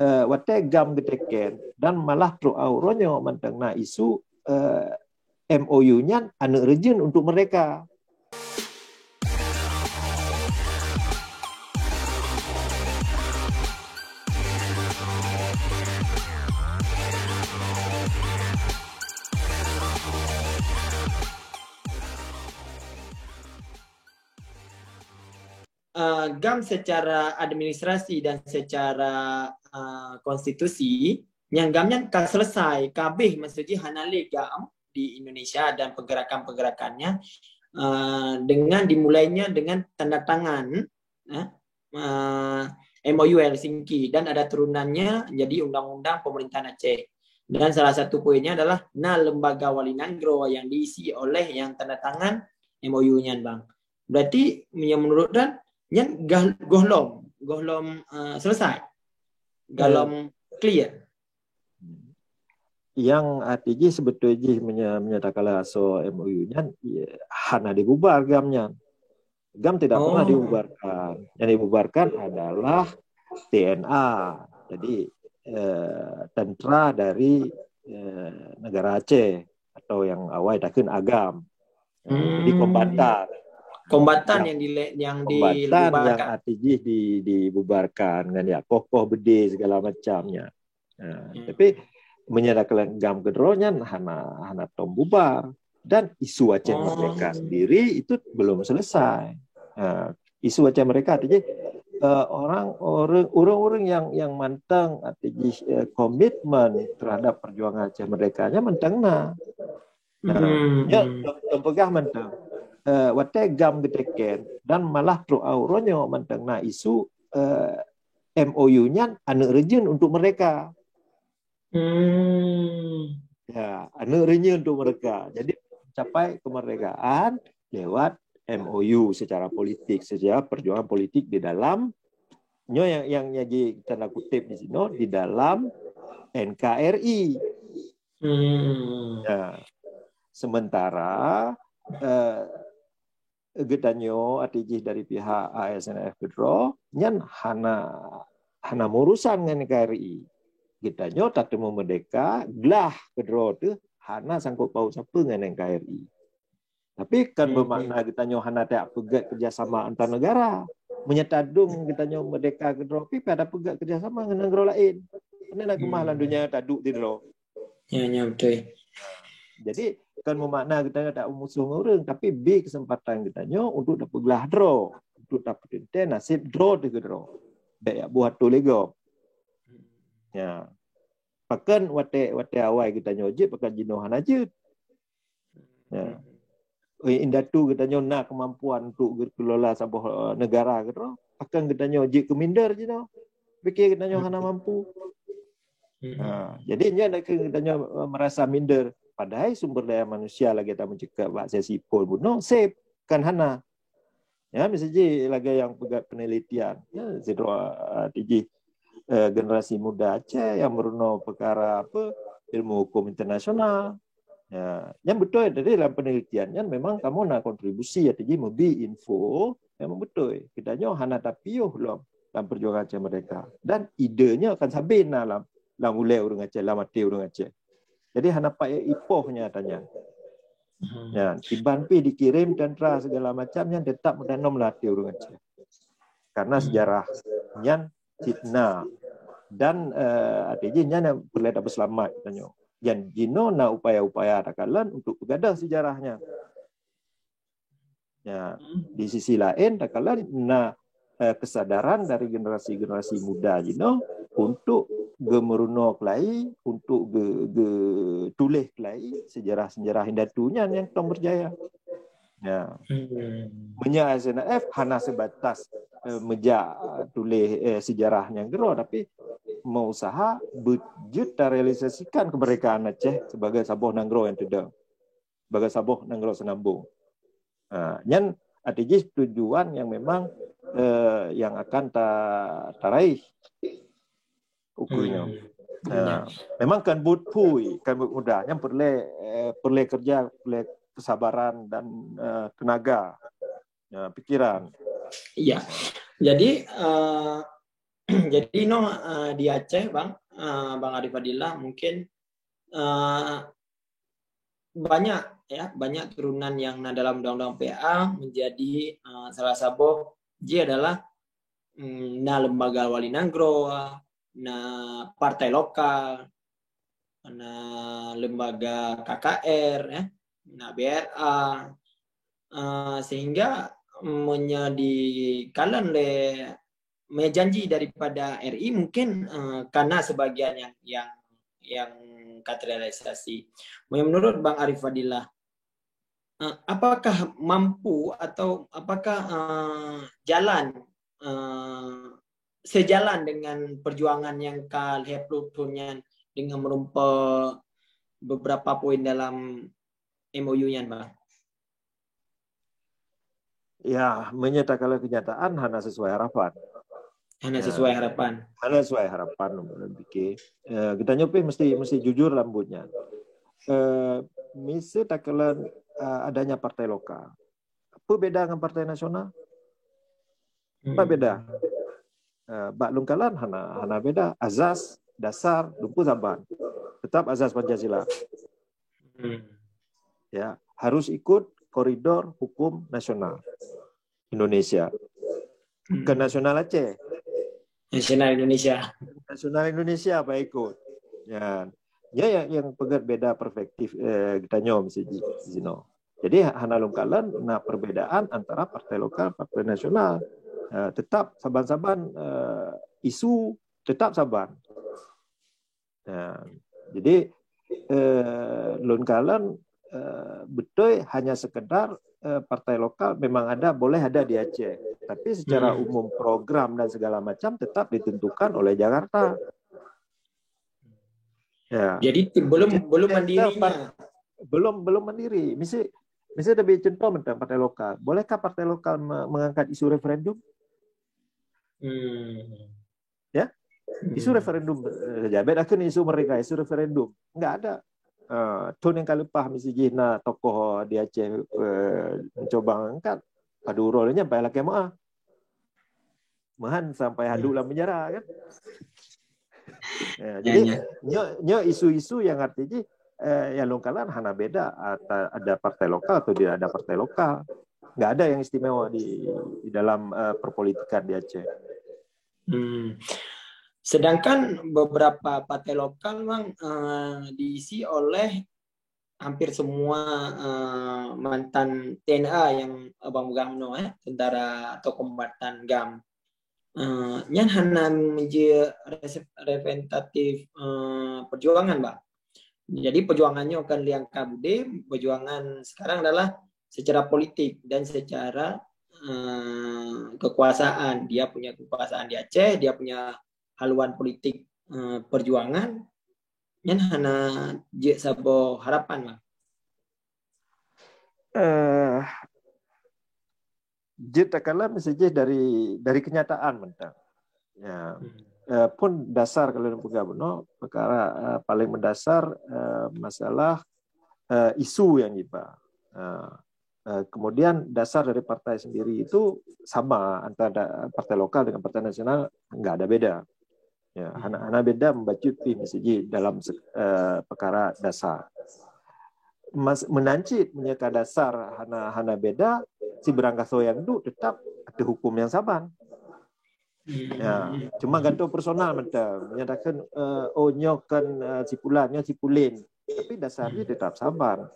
wate gam geteken dan malah tru auronyo mantengna isu MOU-nya anu urgent untuk mereka. GAM secara administrasi dan secara konstitusi yang GAM-nya kan selesai kabeh maksudnya hanale GAM di Indonesia dan pergerakan-pergerakannya dengan dimulainya dengan tanda tangan MOU Helsinki dan ada turunannya jadi Undang-Undang Pemerintahan Aceh. Dan salah satu poinnya adalah lembaga wali nagro yang diisi oleh yang tanda tangan MOU-nya, Bang. Berarti yang menurut Dan yang gohlom selesai, galom clear. Yang artinya sebetulnya menyatakan so MOU-nya hana dibubar GAM-nya. GAM tidak pernah dibubarkan. Yang dibubarkan adalah TNA. Jadi tentara dari negara Aceh atau yang awal dakeun Agam. Jadi kombatan yang artinya dibubarkan dengan ya kokoh bede segala macamnya. Tapi menyatakan GAM gedronya hana tom bubar dan isu Aceh Merdeka sendiri itu belum selesai. Isu Aceh Merdeka artinya orang-orang yang mantang artinya komitmen terhadap perjuangan Aceh Merdekanya mantangna. Ya pegah mantang. Wate GAM geteken dan malah tru auronyo mantengna isu MOU-nya anu urgent untuk mereka. Ya, anu urgent untuk mereka. Jadi mencapai kemerdekaan lewat MOU secara politik, secara perjuangan politik di dalam yang jadi tanda kutip di sini di dalam NKRI. Ya. Sementara getanyo artinya dari pihak ASNF Gedro nyan hana urusan dengan NKRI. Getanyo tak temu merdeka glah Gedro tu hana sangkut paut siapa dengan NKRI. Tapi kan bermakna getanyo hana tak pegat kerjasama antar negara. Menyetadung getanyo merdeka Gedro tapi pada pegat kerjasama dengan negara lain. Ini nak kemahalan dunia taduk di Gedro. Ya betul. Jadi kan bermakna kita tak musuh orang tapi B kesempatan kita untuk dapat gelah draw untuk dapat nasib draw di draw baik buat tu lego ya pakan wate awal kita nyojit pakan jinohan aja ya indatu kita nak kemampuan untuk kelola sebuah negara gitu pakan kita nyojit keminder je no fikir kita hana mampu jadi kita merasa minder. Padahal sumber daya manusia lagi tak mencegah bahasa sipol bunuh save kan hana ya misalnya lagi yang pegat penelitian ya zero TG generasi muda Aceh yang meruno perkara ilmu hukum internasional ya yang betul dari dalam penelitiannya memang kamu nak kontribusi ya TG mobi info memang betul kita hana tapioh loh dalam perjuangan Aceh mereka dan idenya akan sabin dalam mulai orang Aceh lama mati orang Aceh. Jadi hana payah ipohnya tanya. Ya, tiban pi dikirim tentera segala macamnya tetap mendanom latih orang Aceh. Karena sejarahnya fitnah dan artinya yang perlu dapat selamat tanya. Yang jino na upaya-upaya takalan untuk begadah sejarahnya. Ya, di sisi lain takalan na kesadaran dari generasi-generasi muda jino untuk gemeruno kelai untuk tulis kelai sejarah-sejarah hindatunya yang tong berjaya. Ya. Menya SNF hana sebatas meja tulis sejarah yang gero tapi mau usaha wujud realisasikan kemerdekaan Aceh sebagai sabuh nanggro yang tidak sebagai sabuh nanggro senambung. Yang artinya tujuan yang memang yang akan taraih ukurnya. Memang kan pui kan mudah yang perlu kerja, perlu kesabaran dan tenaga, pikiran. Iya. Jadi Jadi di Aceh Bang, Bang Arif Fadilah mungkin banyak turunan yang dalam undang-undang PA menjadi salah satu adalah lembaga wali nagro, partai lokal, lembaga KKR, BRA, sehingga menjadi kalian janji daripada RI mungkin karena sebagian yang katedralisasi. Menurut Bang Arif Fadilah, apakah mampu atau apakah sejalan dengan perjuangan yang kalheplutunnya dengan merumpah beberapa poin dalam MOU-nya, Bang? Ya, menyatakan kenyataan hanya sesuai harapan. Hanya sesuai harapan. Hanya sesuai harapan, pikir. Kita nyopi mesti jujur lambutnya. Misi takalan adanya partai lokal. Apa beda dengan partai nasional? Apa beda? Bak lungkalan hana beda. Azas dasar lumpuh saban. Tetap azas Pancasila. Ya, harus ikut koridor hukum nasional Indonesia. Ke nasional Aceh. Nasional Indonesia. Nasional Indonesia apa ikut? Ya, yang pegat beda perspektif kita nyom sino. Jadi hana lungkalan perbedaan antara partai lokal, partai nasional. Tetap saban-saban isu tetap saban. Jadi lungkalan betul hanya sekedar partai lokal memang boleh ada di Aceh, tapi secara umum program dan segala macam tetap ditentukan oleh Jakarta. Ya. Jadi belum mandirinya. Belum mandiri. Misalnya lebih contoh tentang partai lokal. Bolehkah partai lokal mengangkat isu referendum? Ya, isu referendum saja. Beda kan isu mereka, isu referendum nggak ada. Tun yang kali pah misi jina tokoh di Aceh mencoba angkat padu rolnya sampai laki mahan sampai hadu dalam penjara kan. Jadi nyo isu-isu yang artinya yang longkalan hana beda ada partai lokal atau tidak ada partai lokal, nggak ada yang istimewa di dalam perpolitikan di Aceh. Sedangkan beberapa partai lokal Bang diisi oleh hampir semua mantan TNA yang Bang Gamno tentara atau kombatan GAM. Yang hanya menjadi representatif perjuangan Bang. Jadi perjuangannya akan liang kabude, perjuangan sekarang adalah secara politik dan secara kekuasaan. Dia punya kekuasaan di Aceh, dia punya haluan politik perjuangan yang hanya sabo harapan Bang. Jita kala mesti dari kenyataan mentang. Ya. Pun dasar kalau pegang beno perkara paling mendasar masalah isu yang iba. Kemudian dasar dari partai sendiri itu sama antara partai lokal dengan partai nasional, nggak ada beda. Ya, hana beda membaca mesti dalam perkara dasar. Menancit menyeka dasar hana beda si berangkaso yang du tetap ada hukum yang saban. Ya, cuma gantung personal mentang menyatakan nyokan cipulannya cipulin, tapi dasarnya tetap sabar.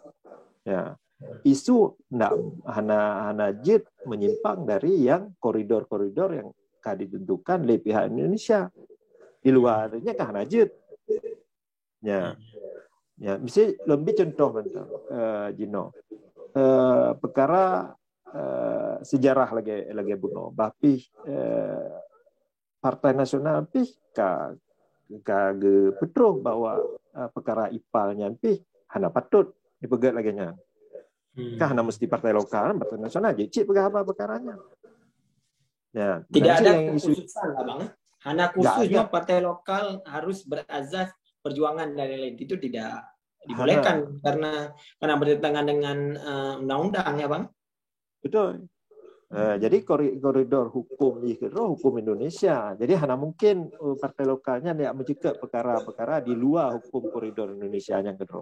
Ya, isu ndak hana jit menyimpang dari yang koridor-koridor yang ditentukan oleh pihak Indonesia. Di luarnya kan hana jit. Ya, mesti lebih contoh mentang Jino. Perkara sejarah lagi buno bapi Partai Nasional pih kage petro bahwa perkara ipalnya pih hana patut dipegat lagi nya. Kah hana mesti partai lokal, partai nasional je cik pegang apa perkaranya. Ya, tidak ada khususan lah Bang. Hana khususnya partai lokal harus berazas perjuangan dan lain-lain itu tidak dibolehkan karena bertentangan dengan undang-undang ya Bang. Betul. Jadi koridor hukum di kedua hukum Indonesia. Jadi hanya mungkin partai lokalnya tidak mencegah perkara-perkara di luar hukum koridor Indonesia yang kedua.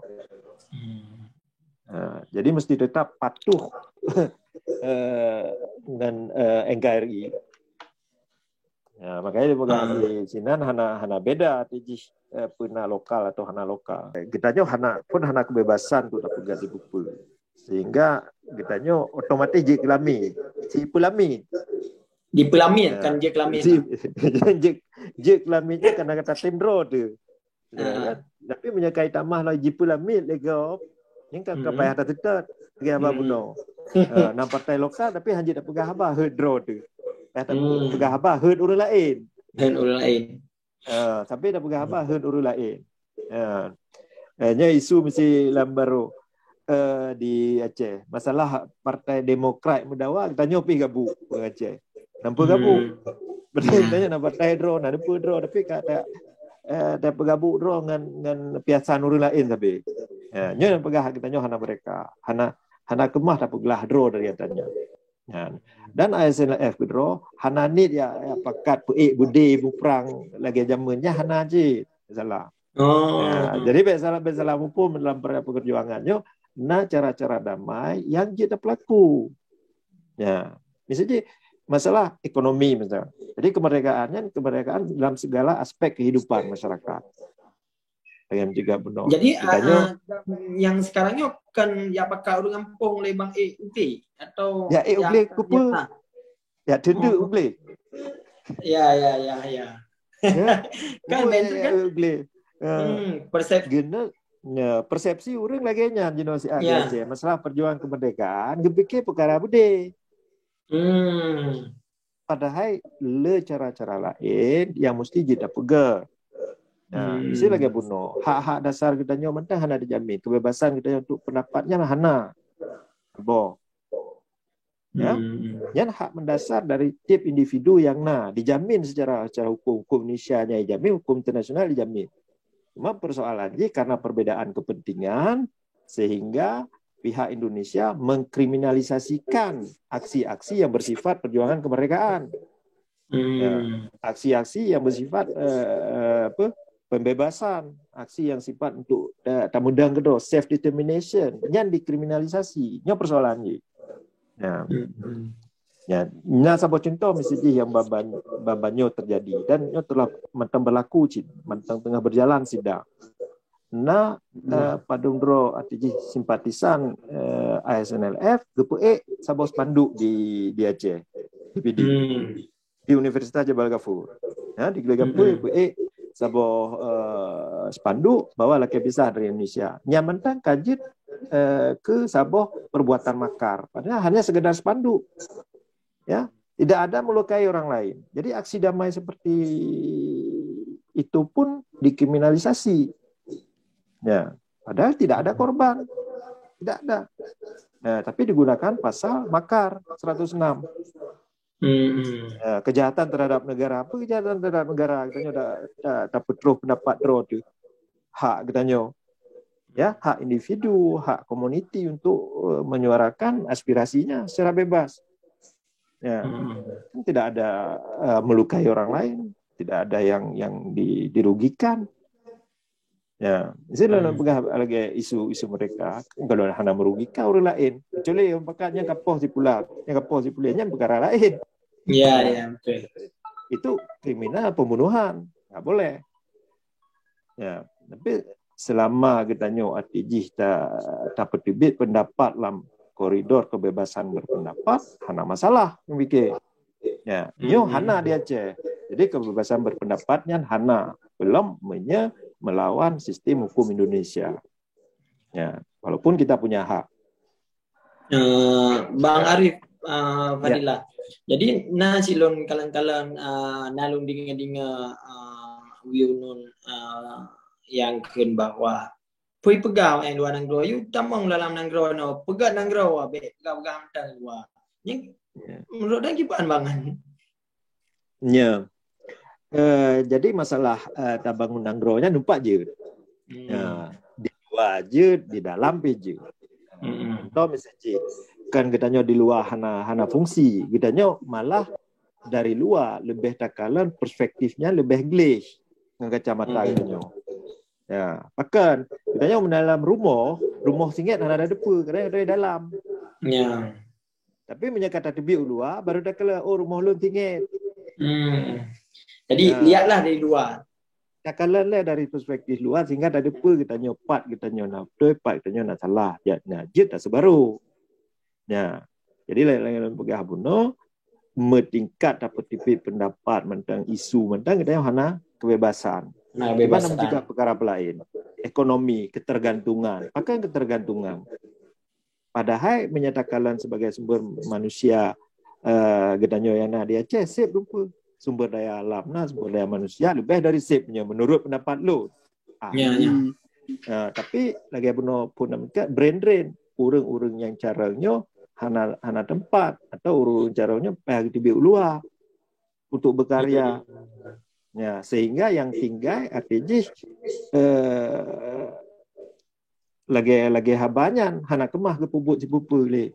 Jadi mesti tetap patuh dengan NKRI. Ya, makanya di sini hana beda tiji puna lokal atau hana lokal. Kita hana kebebasan untuk dapat di buku. Sehingga kita otomatis je kelami. Si pelami. Di pelami kan je kelami. Je kelami je kena kata tendro tu. Kan? Tapi menyakai tamah lah je pelami lego. Yang kan payah tak tetap. Dia apa buno. Nampak partai lokal tapi hanya tak pegang apa herdro tu. Pegang apa herd orang lain. Tapi dah pegang apa herd orang lain. Nya isu mesti lambaru di Aceh. Masalah Partai Demokrat mendawa kita nyopi gabu ke Aceh. Nampak gabu. Betul tanya nak partai draw, nak depa draw tapi kata dah pegabu draw dengan piasan orang lain tapi. Nya pegah kita nyoh hana mereka. Hana kemah dah pegelah draw dari katanya. Dan ASNLF draw hana nit ya pakat peik bude perang lagi zamannya hana je. Salah. Jadi besalah hukum dalam perjuangannya nah cara-cara damai yang kita pelaku. Misalnya masalah ekonomi misalnya. Jadi kemerdekaan dalam segala aspek kehidupan masyarakat. Yang juga benar. Jadi yang sekarangnya kan ya pakai orang kampung lebang UB atau ya UB kupa. Ya tentu UB. Ya. Kan bentuk kan UB. Persepsi orang lagi nya generasi Aceh masalah perjuangan kemerdekaan gepikir perkara bude. Padahal le cara-cara lain yang mesti kita pegang. Isi lagi bunuh. Hak-hak dasar kita nyo mentah hana dijamin. Kebebasan kita untuk pendapatnya hana. Bo. Yang hak mendasar dari tiap individu yang dijamin secara hukum Indonesia nya dijamin, hukum internasional dijamin. Cuma persoalannya karena perbedaan kepentingan sehingga pihak Indonesia mengkriminalisasikan aksi-aksi yang bersifat perjuangan kemerdekaan. Aksi-aksi yang bersifat pembebasan, aksi yang sifat untuk tamudang kedua self determination yang dikriminalisasi nya persoalannya. Nya sabot contoh misalnya yang babanyo terjadi dan nya telah mentang berlaku mentang tengah berjalan sidang. Padundro atiji simpatisan ASNLF gepe sabos panduk di Aceh di Universitas Jabal Ghafur. Di Ghafur saboh spanduk bawa laki pisah dari Indonesia. Nyamantang kajit ke saboh perbuatan makar. Padahal hanya sekedar spanduk. Ya, tidak ada melukai orang lain. Jadi aksi damai seperti itu pun dikriminalisasi. Ya, padahal tidak ada korban. Tidak ada. Tapi digunakan pasal makar 106. Kejahatan terhadap negara. Apa kejahatan terhadap negara? Kita dah dapat pendapat tu. Hak kita hak individu, hak komuniti untuk menyuarakan aspirasinya secara bebas. Tidak ada melukai orang lain, tidak ada yang dirugikan. Ini dalam lagi isu mereka kalau hanya merugikan orang lain, kecuali yang pakatnya kapoh si pula, yang kapoh si pulanya perkara lain. Ya, betul. Itu kriminal pembunuhan, nggak boleh. Tapi selama kita ATJ dapat dibit pendapat dalam koridor kebebasan berpendapat, hana masalah mikir. Hana di Aceh. Jadi kebebasan berpendapatnya hana belum melawan sistem hukum Indonesia. Walaupun kita punya hak. Bang Arif Fadila. Jadi silon kalang-kalang nalung dinga-dinga wiunun yang kun bahwa pui pegau yang luar nanggro yu tamang dalam nanggro no pegat nanggro pegang tang wa. Menurut dan gimana bangan? Jadi masalah bangun nanggro-nya numpak je. Di luar je, di dalam je. Contoh misalnya kan katanya di luar hana fungsi, katanya malah dari luar lebih takalan perspektifnya lebih glaze dengan kacamata katanya. Ya, bahkan katanya dalam rumah singit hana ada depa, katanya dari dalam. Ya. Tapi menyangka tebi luar baru dah kala rumah lu tingit. Jadi lihatlah dari luar. Takalan lah dari perspektif luar sehingga ada depa katanya pat katanya nak betul, pat katanya nak salah. Ya, jit dah sebaru. Ya. Jadi lain-lain pegah buno meningkat dapat tipe pendapat tentang isu tentang katanya hana kebebasan. Kebebasan juga perkara lain. Ekonomi, ketergantungan. Pakai ketergantungan. Padahal menyatakan sebagai sumber manusia katanya yang nak dia sip rupa. Sumber daya alam, sumber daya manusia lebih dari sipnya menurut pendapat lo. Tapi lagi pun brain drain. Orang-orang yang caranya hana tempat atau urung caranya pihak tibi luar untuk berkarya. Ya, sehingga yang tinggal artinya lagi habanyan hana kemah ke pupuk cipupu le.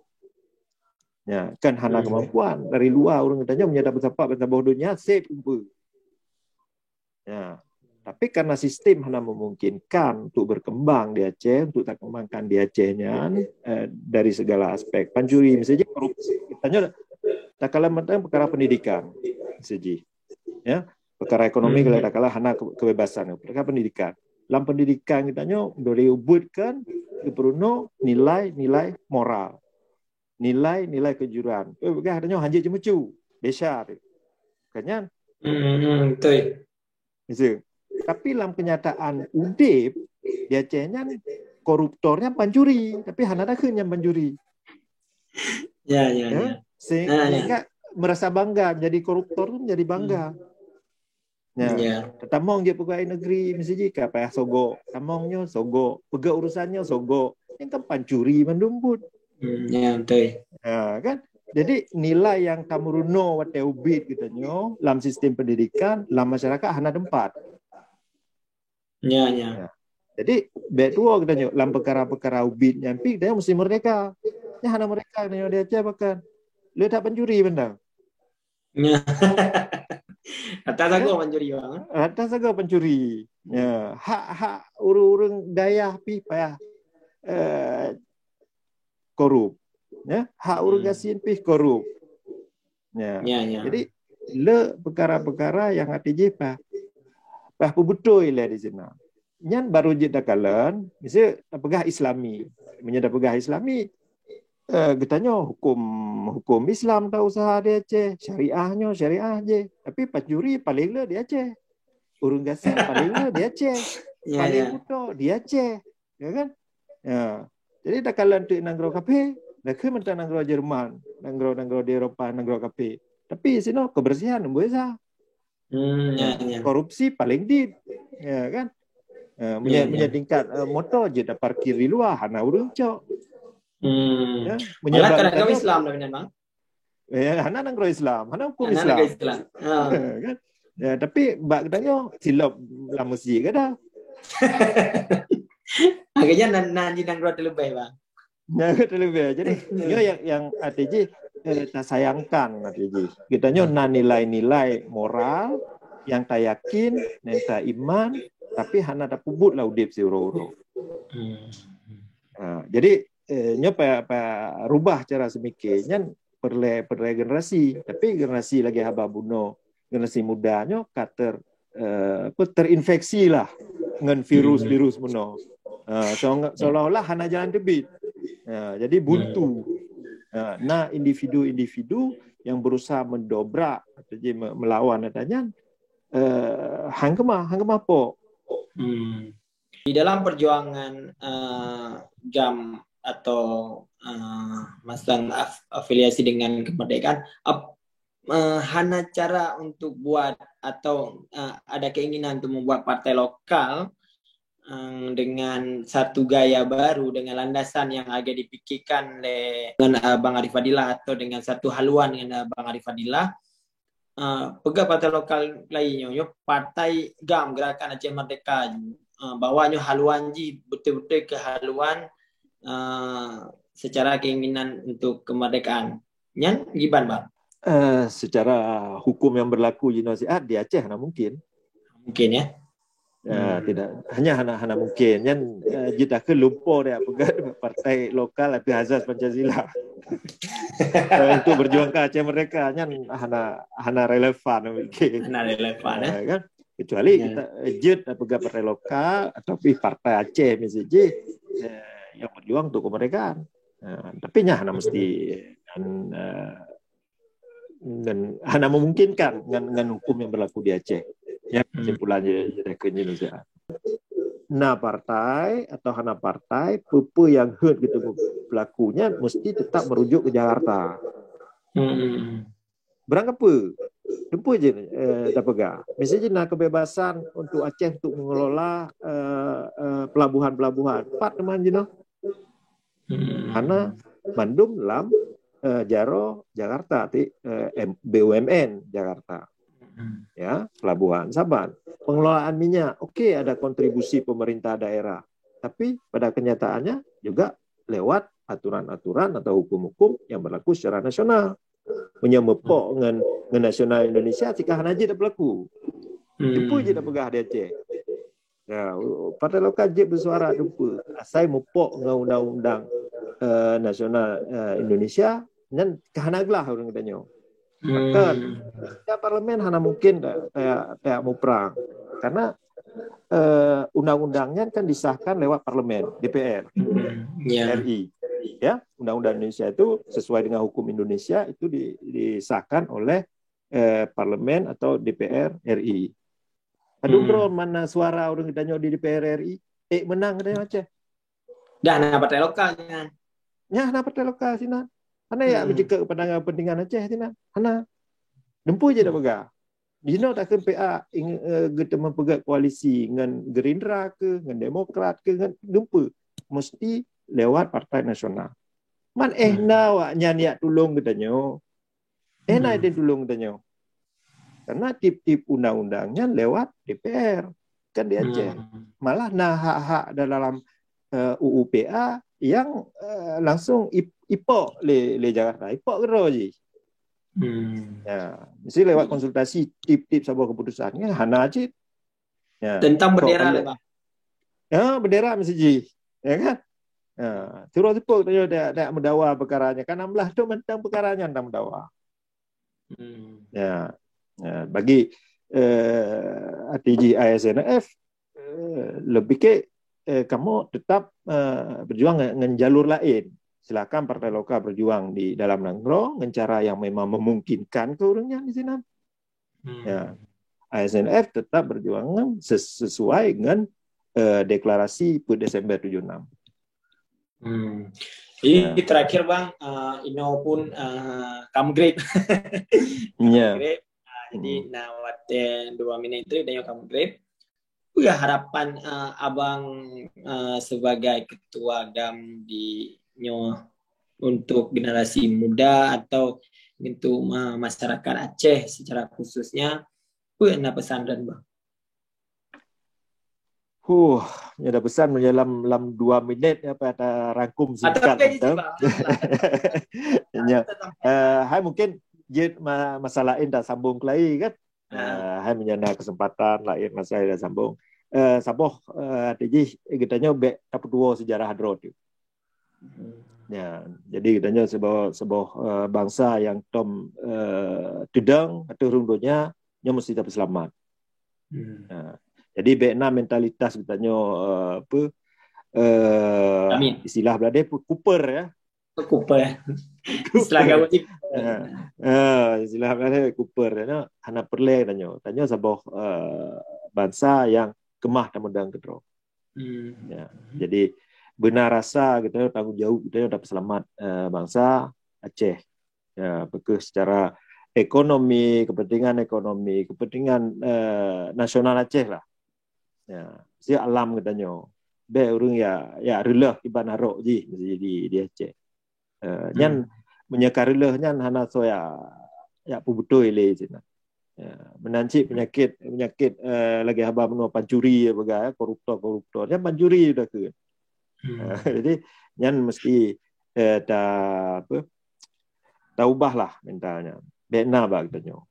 Ya, kan hana kemampuan dari luar orang katanya menyadap bersapak bodohnya save kumpul. Ya. Tapi karena sistem hana memungkinkan untuk berkembang di Aceh, untuk tak kembangkan di Acehnya dari segala aspek. Panjuri misalnya korupsi. Katanya tak kalah tentang perkara pendidikan. Misalnya. Ya, perkara ekonomi kalau tak kalah hana kebebasan, perkara pendidikan. Dalam pendidikan katanya boleh ubudkan keperluan nilai-nilai moral. Nilai kejujuran. Katanya hanjit cemucu. Besar. Kan? Betul. Misalnya. Tapi dalam kenyataan udip di Acehnya koruptornya pencuri, tapi hana dah yang pencuri. Ya. Sehingga merasa bangga jadi koruptor tu menjadi bangga. Ya. Tamong je pegawai negeri mesti jika payah sogok. Tamongnya sogok, pegawai urusannya sogok. Yang kan pencuri mendumbut. Ya, betul. Kan? Jadi nilai yang kamu runo wate ubit katanya dalam sistem pendidikan, dalam masyarakat hana tempat. Ya. Jadi betua katanya dalam perkara-perkara ubit nyampi dia mesti merdeka. Ya hana mereka katanya dia Aceh bahkan. Lu tak pencuri benda. Ya. Atas aku pencuri bang. Atas aku pencuri. Ya, hak urung daya pi payah korup. Ya, hak urung gasin pi korup. Ya. Jadi le perkara-perkara yang artinya pah betul lah di sana. Nyan baru je dakalan, misal pegah Islami. Menyada pegah Islami, katanya hukum Islam tak usaha dia Aceh, syariah je. Tapi pencuri paling lah dia Aceh. Urung gasin paling lah dia Aceh. Paling buta dia Aceh. Ya kan? Ya. Jadi dakalan tu nanggro kafe, dah ke mentang nanggro Jerman, nanggro di Eropah, nanggro kafe. Tapi sini kebersihan boleh korupsi paling dit, ya kan? Punya tingkat motor je dah parkir di luar, hana urung cok. Ya, malah kadang-kadang Islam dah memang. Ya, hana nangro Islam, hana hukum Islam. Kan? Ya, tapi bak katanya silap lah masjid ke dah. Akhirnya nanti nangro terlebih bang. Ya, terlebih. Jadi yang ATJ tak sayangkan ATJ. Katanya nilai-nilai moral yang tak yakin, yang tak iman, tapi hana tak pubut lah udip si uro-uro. Jadi nyoba rubah cara semikirnya perle generasi, tapi generasi lagi haba buno, generasi mudanya kater terinfeksi lah dengan virus buno. Seolah-olah hana jalan tebit. Jadi buntu. Individu-individu yang berusaha mendobrak atau melawan adanya hang kemah po. Di dalam perjuangan GAM atau masalah afiliasi dengan kemerdekaan, hana cara untuk buat atau ada keinginan untuk membuat partai lokal dengan satu gaya baru, dengan landasan yang agak dipikirkan dengan Bang Arif Fadilah atau dengan satu haluan dengan Bang Arif Fadilah. Pegawai partai lokal lainnya, partai GAM Gerakan Aceh Merdeka, bawanya haluan ji betul-betul ke haluan secara keinginan untuk kemerdekaan. Nyan gimana bang? Secara hukum yang berlaku di Aceh mana mungkin. Mungkin ya. Tidak hanya mungkin kan kita ke lumpur ya pegat partai lokal tapi azas Pancasila untuk berjuang ke Aceh mereka kan hanya relevan mungkin kan kecuali kita jut pegat partai lokal tapi partai Aceh misalnya yang berjuang untuk kemerdekaan tapi hanya mesti hanya memungkinkan dengan hukum yang berlaku di Aceh. Ya, kesimpulannya jadi Indonesia. Nah, partai atau hana partai pupu yang hut gitu pelakunya mesti tetap merujuk ke Jakarta. Berang apa? Tempuh je tak pegang. Misalnya nak kebebasan untuk Aceh untuk mengelola pelabuhan-pelabuhan. Pat teman je no. Hana Bandung lam Jaro Jakarta BUMN Jakarta. Ya, pelabuhan Saban, pengelolaan minyak, oke, ada kontribusi pemerintah daerah, tapi pada kenyataannya juga lewat aturan-aturan atau hukum-hukum yang berlaku secara nasional. Menyemepok dengan nasional Indonesia jika haji tak berlaku. Itu je tak pegah di Aceh. Ya, partai lokal je bersuara dumpa. Asal mepok dengan undang-undang nasional Indonesia dan kehanaglah orang katanya. Maka ya, parlemen hanya mungkin kayak mau perang karena undang-undangnya kan disahkan lewat parlemen DPR RI ya undang-undang Indonesia itu sesuai dengan hukum Indonesia itu disahkan oleh parlemen atau DPR RI. Aduh bro mana suara orang kita di DPR RI menang katanya Aceh dan partai lokal kan ya partai lokal sini Hana ya menjaga kepentingan Aceh sini hana dempu je dah pegang. Di sini tak ke PA kita mempegang koalisi dengan Gerindra ke, dengan Demokrat ke, dengan dempu mesti lewat Partai Nasional. Man wak nyanyi tolong katanya. Dia tolong katanya. Karena tip-tip undang-undangnya lewat DPR kan di Aceh. Malah hak-hak dalam UU PA yang langsung ipok le Jakarta. Ipok kero je. Ya, mesti lewat konsultasi tip-tip sebuah keputusannya hana aja. Ya, tentang bendera lah, Bang. Ya, bendera mesti ji. Ya kan? Ya, terus itu dia mendawa perkaranya. Kan 16 tu tentang perkaranya tentang mendawa. Ya, bagi ATG ISNF lebih ke kamu tetap berjuang dengan jalur lain. Silakan partai lokal berjuang di dalam Nangro dengan cara yang memang memungkinkan ke orangnya di sini. Ya, ISNF tetap berjuang sesuai dengan deklarasi per Desember 76. Ini terakhir Bang, Ino pun kamu grade. Ya. Jadi nawatin 2 menit itu dan kamu grade. Ya harapan abang sebagai ketua GAM di Nyo untuk generasi muda atau untuk masyarakat Aceh secara khususnya, apa pesan dan Bang? Ada pesan dalam 2 menit apa ada rangkum singkat. Hai mungkin masalah lain dah sambung lagi kan. Hai menjana kesempatan lain masalah dah sambung. Saboh TJ kitanya dapat 2 sejarah hadrot. Ya, jadi kitanya sebuah bangsa yang tom tudang atau rundonya nya mesti dapat selamat. Jadi Vietnam mentalitas katanya istilah belade Cooper ya. Cooper. Istilah gawat istilah belade Cooper ya. Hana perle tanya sebuah bangsa yang kemah tamudang kedro. Ya, jadi benar rasa kita tanggung jawab kita dapat selamat bangsa Aceh. Ya, secara ekonomi, kepentingan nasional Aceh lah. Ya, si alam katanya. Be urang ya relah iban harok ji di Aceh. Nyan menyakar relah nyan hana so ya pubutoy le cina. Ya, menanci penyakit lagi haba menua pancuri bagai koruptor nyan pancuri sudah ke. Jadi nyan mesti dah ubah lah mentalnya. Bekna bah katanya.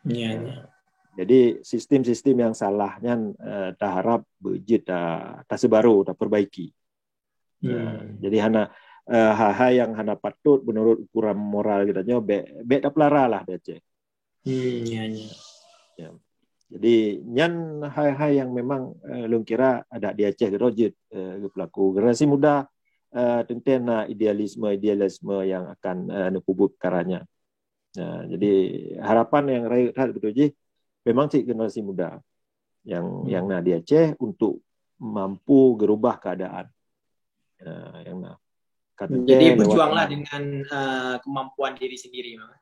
Ya. Jadi sistem-sistem yang salahnya dah harap berjit dah sebaru, dah perbaiki. Jadi hana hal-hal yang hana patut menurut ukuran moral katanya bek dah pelara lah dia cek. Ya. Jadi nyan hal-hal yang memang lung kira ada di Aceh rojit pelaku generasi muda tenten idealisme yang akan nepubut karanya. Jadi harapan yang rakyat betul je memang si generasi muda yang di Aceh untuk mampu gerubah keadaan. Yang jadi berjuanglah dengan kemampuan diri sendiri, Bang.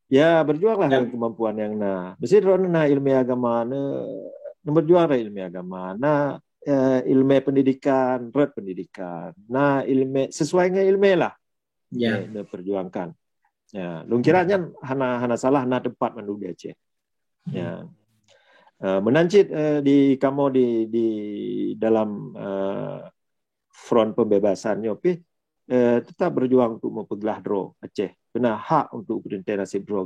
Ya, berjuanglah dengan kemampuan yang mesti drone ilmu agama berjuang ilmu agama ilmu pendidikan, pendidikan. Ilmu sesuai dengan ilmu lah. Ya, perjuangkan. Ya, lung kiranya hana salah tempat mandu di Aceh. Ya. Menancit di kamu di dalam front pembebasan nyopi tetap berjuang untuk mempergelah draw Aceh. Benar hak untuk perintah nasib draw.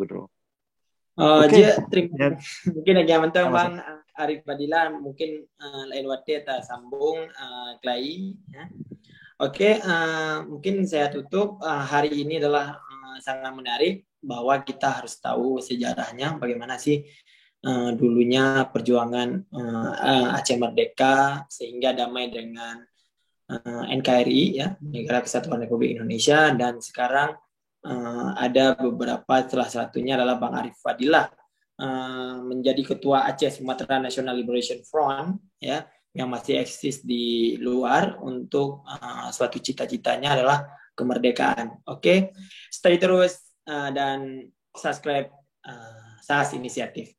Terima mungkin lagi mentang Bang Arif Fadila mungkin lain waktu kita sambung klai. Mungkin saya tutup hari ini adalah sangat menarik bahwa kita harus tahu sejarahnya bagaimana sih dulunya perjuangan Aceh Merdeka sehingga damai dengan NKRI ya, Negara Kesatuan Republik Indonesia, dan sekarang ada beberapa, salah satunya adalah Bang Arif Fadilah menjadi ketua Aceh Sumatera National Liberation Front ya, yang masih eksis di luar untuk suatu cita-citanya adalah kemerdekaan. Stay terus dan subscribe SAS Inisiatif.